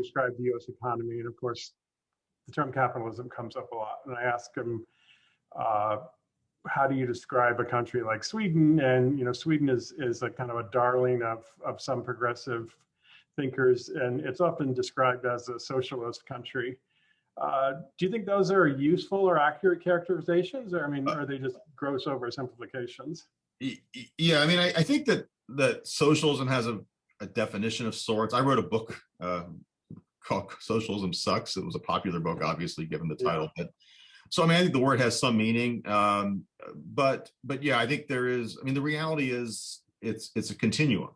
describe the U.S. economy, and of course, the term capitalism comes up a lot. And I ask him, how do you describe a country like Sweden? And Sweden is a kind of a darling of some progressive thinkers, and it's often described as a socialist country. Do you think those are useful or accurate characterizations, or are they just gross oversimplifications? Yeah, I think that socialism has a definition of sorts. I wrote a book called "Socialism Sucks." It was a popular book, obviously, given the title. Yeah. But so I think the word has some meaning. But yeah, I think there is. The reality is it's a continuum.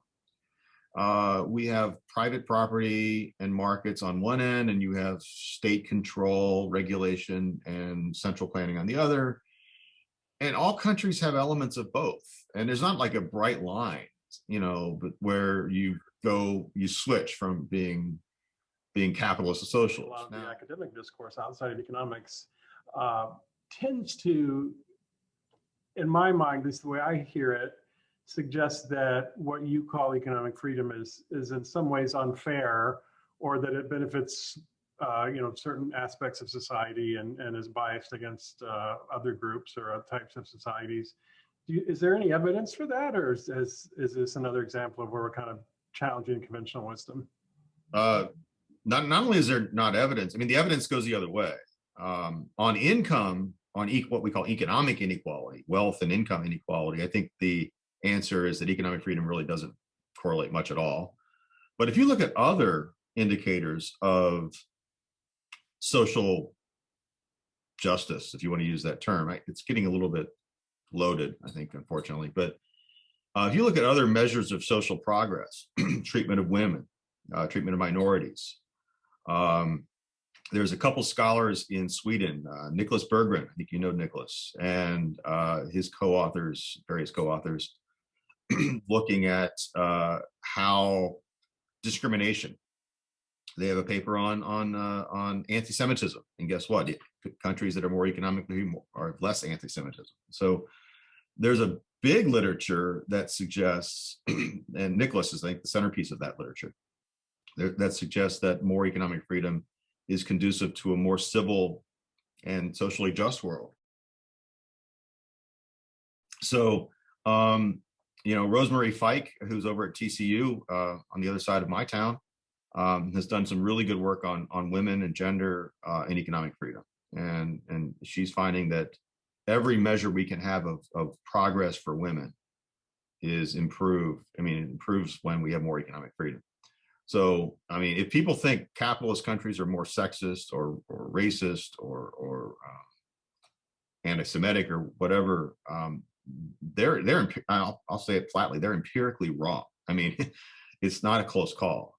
We have private property and markets on one end, and you have state control, regulation, and central planning on the other. And all countries have elements of both. And there's not like a bright line, but where you switch from being capitalist to socialist. A lot of the academic discourse outside of economics tends to, in my mind, at least the way I hear it, suggests that what you call economic freedom is in some ways unfair, or that it benefits certain aspects of society and is biased against other groups or types of societies. Is there any evidence for that, or is this another example of where we're kind of challenging conventional wisdom? Not only is there not evidence, the evidence goes the other way. On income, on what we call economic inequality, wealth and income inequality, I think the answer is that economic freedom really doesn't correlate much at all. But if you look at other indicators of social justice, if you want to use that term, it's getting a little bit loaded, I think, unfortunately. But if you look at other measures of social progress, treatment of women, treatment of minorities, there's a couple scholars in Sweden, Nicholas Berggren, I think you know Nicholas, and his various co-authors, looking at how discrimination. They have a paper on anti-Semitism, and guess what? Countries that are more economically are less anti-Semitism. So there's a big literature that suggests, and Nicholas is, I think, the centerpiece of that literature, that suggests that more economic freedom is conducive to a more civil and socially just world. So, Rosemary Fike, who's over at TCU on the other side of my town, has done some really good work on women and gender and economic freedom. And she's finding that every measure we can have of progress for women is improved. It improves when we have more economic freedom. So, if people think capitalist countries are more sexist or racist or anti-Semitic or whatever, I'll say it flatly, they're empirically wrong. It's not a close call.